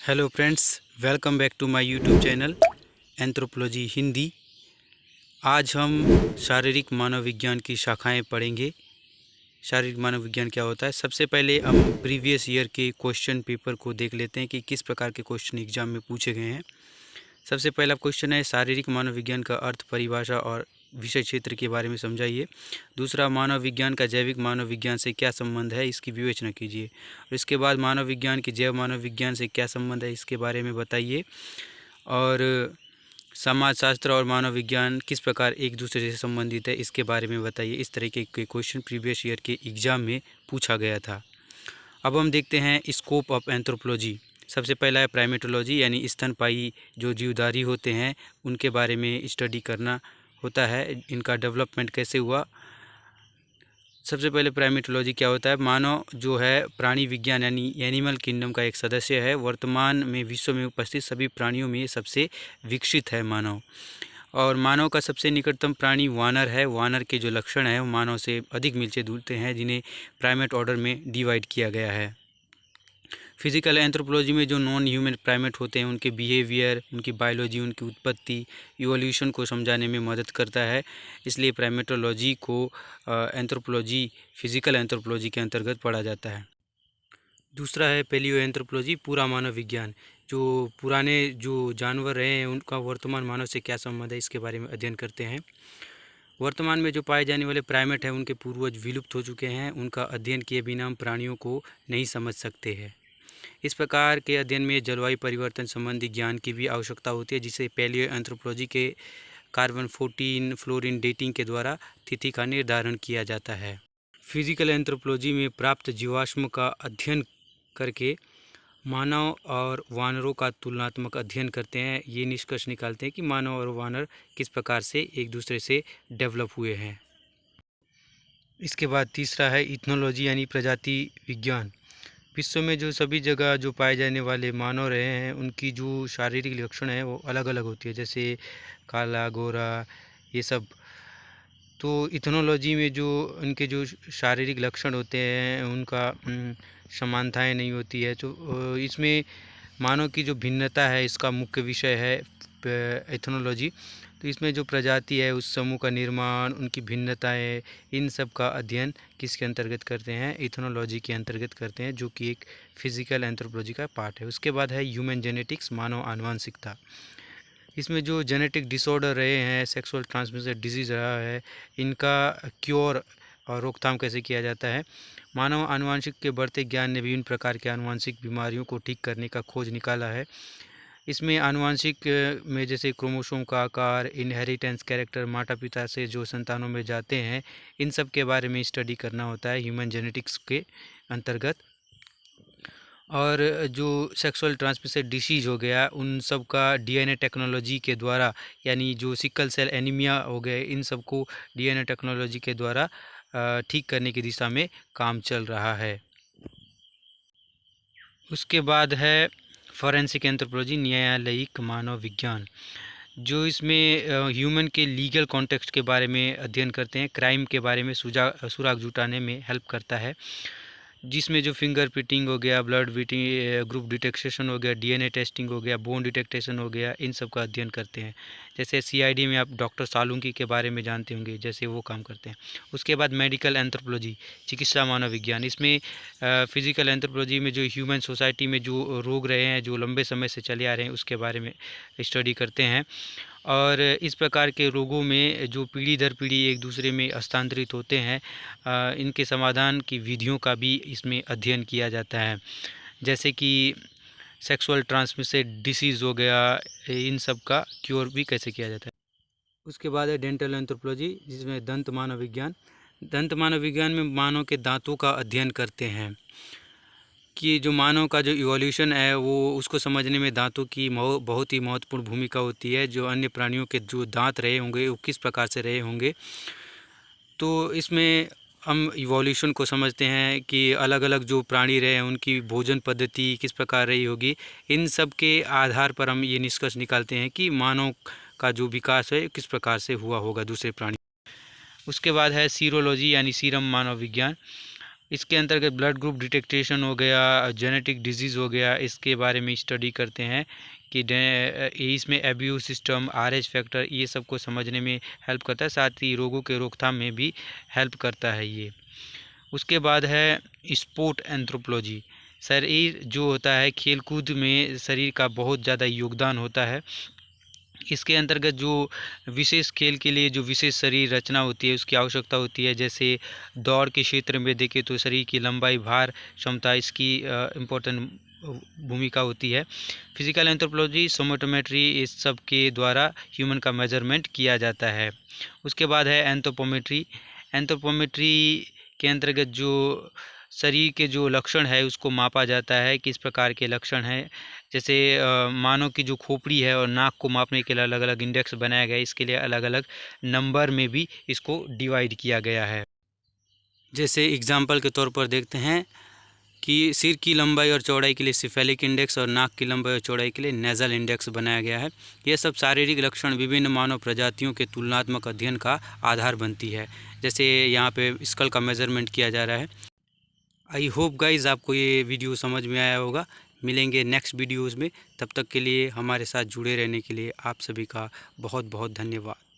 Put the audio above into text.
Hello friends, welcome back to my YouTube channel anthropology Hindi. आज हम शारीरिक मानव विज्ञान की शाखाएं पढ़ेंगे। शारीरिक मानव विज्ञान क्या होता है। सबसे पहले हम प्रीवियस ईयर के क्वेश्चन पेपर को देख लेते हैं कि किस प्रकार के क्वेश्चन एग्जाम में पूछे गए हैं। सबसे पहला क्वेश्चन है, शारीरिक मानव विज्ञान का अर्थ, परिभाषा और विषय क्षेत्र के बारे में समझाइए। दूसरा, मानव विज्ञान का जैविक मानव विज्ञान से क्या संबंध है, इसकी विवेचना कीजिए। और इसके बाद, मानव विज्ञान के जैव मानव विज्ञान से क्या संबंध है, इसके बारे में बताइए। और समाजशास्त्र और मानव विज्ञान किस प्रकार एक दूसरे से संबंधित है, इसके बारे में बताइए। इस तरीके के क्वेश्चन प्रीवियस ईयर के एग्ज़ाम में पूछा गया था। अब हम देखते हैं स्कोप ऑफ एंथ्रोपोलॉजी। सबसे पहला है प्राइमेटोलॉजी, यानी स्तनपायी जो जीवधारी होते हैं उनके बारे में स्टडी करना होता है, इनका डेवलपमेंट कैसे हुआ। सबसे पहले प्राइमेटोलॉजी क्या होता है। मानव जो है प्राणी विज्ञान यानी एनिमल किंगडम का एक सदस्य है। वर्तमान में विश्व में उपस्थित सभी प्राणियों में सबसे विकसित है मानव। और मानव का सबसे निकटतम प्राणी वानर है। वानर के जो लक्षण हैं वो मानव से अधिक मिलते जुलते हैं, जिन्हें प्राइमेट ऑर्डर में डिवाइड किया गया है। फिजिकल एंथ्रोपोलॉजी में जो नॉन ह्यूमन प्राइमेट होते हैं उनके बिहेवियर, उनकी बायोलॉजी, उनकी उत्पत्ति, इवोल्यूशन को समझाने में मदद करता है। इसलिए प्राइमेटोलॉजी को एंथ्रोपोलॉजी, फिजिकल एंथ्रोपोलॉजी के अंतर्गत पढ़ा जाता है। दूसरा है पेलियो एंथ्रोपोलॉजी, पूरा मानव विज्ञान। जो पुराने जो जानवर रहे हैं उनका वर्तमान मानव से क्या संबंध है, इसके बारे में अध्ययन करते हैं। वर्तमान में जो पाए जाने वाले प्राइमेट हैं उनके पूर्वज विलुप्त हो चुके हैं। उनका अध्ययन किए बिना हम प्राणियों को नहीं समझ सकते हैं। इस प्रकार के अध्ययन में जलवायु परिवर्तन संबंधी ज्ञान की भी आवश्यकता होती है, जिसे पैलियो एंथ्रोपोलॉजी के कार्बन 14 फ्लोरीन डेटिंग के द्वारा तिथि का निर्धारण किया जाता है। फिजिकल एंथ्रोपोलॉजी में प्राप्त जीवाश्म का अध्ययन करके मानव और वानरों का तुलनात्मक अध्ययन करते हैं। ये निष्कर्ष निकालते हैं कि मानव और वानर किस प्रकार से एक दूसरे से डेवलप हुए हैं। इसके बाद तीसरा है इथनोलॉजी यानी प्रजाति विज्ञान। विश्व में जो सभी जगह जो पाए जाने वाले मानव रहे हैं उनकी जो शारीरिक लक्षण है वो अलग अलग होती है, जैसे काला, गोरा, ये सब। तो इथनोलॉजी में जो उनके जो शारीरिक लक्षण होते हैं उनका समानताएं नहीं होती है। तो इसमें मानव की जो भिन्नता है इसका मुख्य विषय है इथनोलॉजी। तो इसमें जो प्रजाति है उस समूह का निर्माण, उनकी भिन्नताएं, इन सब का अध्ययन किसके अंतर्गत करते हैं, इथनोलॉजी के अंतर्गत करते हैं, जो कि एक फिजिकल एंथ्रोपोलॉजी का पार्ट है। उसके बाद है ह्यूमन जेनेटिक्स, मानव आनुवंशिकता। इसमें जो जेनेटिक डिसऑर्डर रहे हैं, सेक्सुअल ट्रांसमिटेड डिजीज़ रहा है, इनका क्योर और रोकथाम कैसे किया जाता है। मानव आनुवंशिक के बढ़ते ज्ञान ने विभिन्न प्रकार के आनुवंशिक बीमारियों को ठीक करने का खोज निकाला है। इसमें आनुवंशिक में जैसे क्रोमोसोम का आकार, इनहेरिटेंस, कैरेक्टर, माता पिता से जो संतानों में जाते हैं, इन सब के बारे में स्टडी करना होता है ह्यूमन जेनेटिक्स के अंतर्गत। और जो सेक्सुअल ट्रांसमिटेड डिसीज़ हो गया उन सब का डीएनए टेक्नोलॉजी के द्वारा, यानी जो सिकल सेल एनीमिया हो गए, इन सब को डीएनए टेक्नोलॉजी के द्वारा ठीक करने की दिशा में काम चल रहा है। उसके बाद है फॉरेंसिक एंथ्रोपोलॉजी, न्यायालयिक मानव विज्ञान, जो इसमें ह्यूमन के लीगल कॉन्टेक्स्ट के बारे में अध्ययन करते हैं, क्राइम के बारे में सुराग जुटाने में हेल्प करता है। जिसमें जो फिंगर प्रिंटिंग हो गया, ब्लड ग्रुप डिटेक्शन हो गया, डीएनए टेस्टिंग हो गया, बोन डिटेक्टेशन हो गया, इन सब का अध्ययन करते हैं। जैसे सीआईडी में आप डॉक्टर सालुंकी के बारे में जानते होंगे, जैसे वो काम करते हैं। उसके बाद मेडिकल एंथ्रोपोलॉजी, चिकित्सा मानव विज्ञान। इसमें फिजिकल एंथ्रोपोलॉजी में जो ह्यूमन सोसाइटी में जो रोग रहे हैं, जो लंबे समय से चले आ रहे हैं, उसके बारे में स्टडी करते हैं। और इस प्रकार के रोगों में जो पीढ़ी दर पीढ़ी एक दूसरे में हस्तांतरित होते हैं, इनके समाधान की विधियों का भी इसमें अध्ययन किया जाता है। जैसे कि सेक्सुअल ट्रांसमिटेड डिसीज़ हो गया, इन सब का क्योर भी कैसे किया जाता है। उसके बाद है डेंटल एंथ्रोपोलॉजी, जिसमें दंत मानव विज्ञान। दंत मानव विज्ञान में मानव के दांतों का अध्ययन करते हैं कि जो मानव का जो इवोल्यूशन है वो उसको समझने में दांतों की बहुत ही महत्वपूर्ण भूमिका होती है। जो अन्य प्राणियों के जो दांत रहे होंगे वो किस प्रकार से रहे होंगे। तो इसमें हम इवोल्यूशन को समझते हैं कि अलग अलग जो प्राणी रहे हैं उनकी भोजन पद्धति किस प्रकार रही होगी। इन सब के आधार पर हम ये निष्कर्ष निकालते हैं कि मानव का जो विकास है किस प्रकार से हुआ होगा दूसरे प्राणी। उसके बाद है सीरोलॉजी यानी सीरम मानव विज्ञान। इसके अंतर्गत ब्लड ग्रुप डिटेक्टेशन हो गया, जेनेटिक डिजीज़ हो गया, इसके बारे में स्टडी करते हैं कि इसमें एब्यूज सिस्टम, RH फैक्टर, ये सब को समझने में हेल्प करता है। साथ ही रोगों के रोकथाम में भी हेल्प करता है ये। उसके बाद है स्पोर्ट एंथ्रोपोलॉजी। शरीर जो होता है, खेल कूद में शरीर का बहुत ज़्यादा योगदान होता है। इसके अंतर्गत जो विशेष खेल के लिए जो विशेष शरीर रचना होती है, उसकी आवश्यकता होती है। जैसे दौड़ के क्षेत्र में देखें तो शरीर की लंबाई, भार क्षमता, इसकी इम्पोर्टेंट भूमिका होती है। फिजिकल एंथ्रोपोलॉजी, सोमेटोमेट्री, इस सब के द्वारा ह्यूमन का मेजरमेंट किया जाता है। उसके बाद है एंथ्रोपोमेट्री। एंथ्रोपोमेट्री के अंतर्गत जो शरीर के जो लक्षण है उसको मापा जाता है, किस प्रकार के लक्षण हैं। जैसे मानव की जो खोपड़ी है और नाक को मापने के लिए अलग अलग इंडेक्स बनाया गया है, इसके लिए अलग अलग नंबर में भी इसको डिवाइड किया गया है। जैसे एग्जाम्पल के तौर पर देखते हैं कि सिर की लंबाई और चौड़ाई के लिए सिफेलिक इंडेक्स और नाक की लंबाई और चौड़ाई के लिए नेज़ल इंडेक्स बनाया गया है। यह सब शारीरिक लक्षण विभिन्न मानव प्रजातियों के तुलनात्मक अध्ययन का आधार बनती है। जैसे यहाँ पे स्कल का मेजरमेंट किया जा रहा है। आई होप गाइज आपको ये वीडियो समझ में आया होगा। मिलेंगे नेक्स्ट वीडियोज़ में, तब तक के लिए हमारे साथ जुड़े रहने के लिए आप सभी का बहुत बहुत धन्यवाद।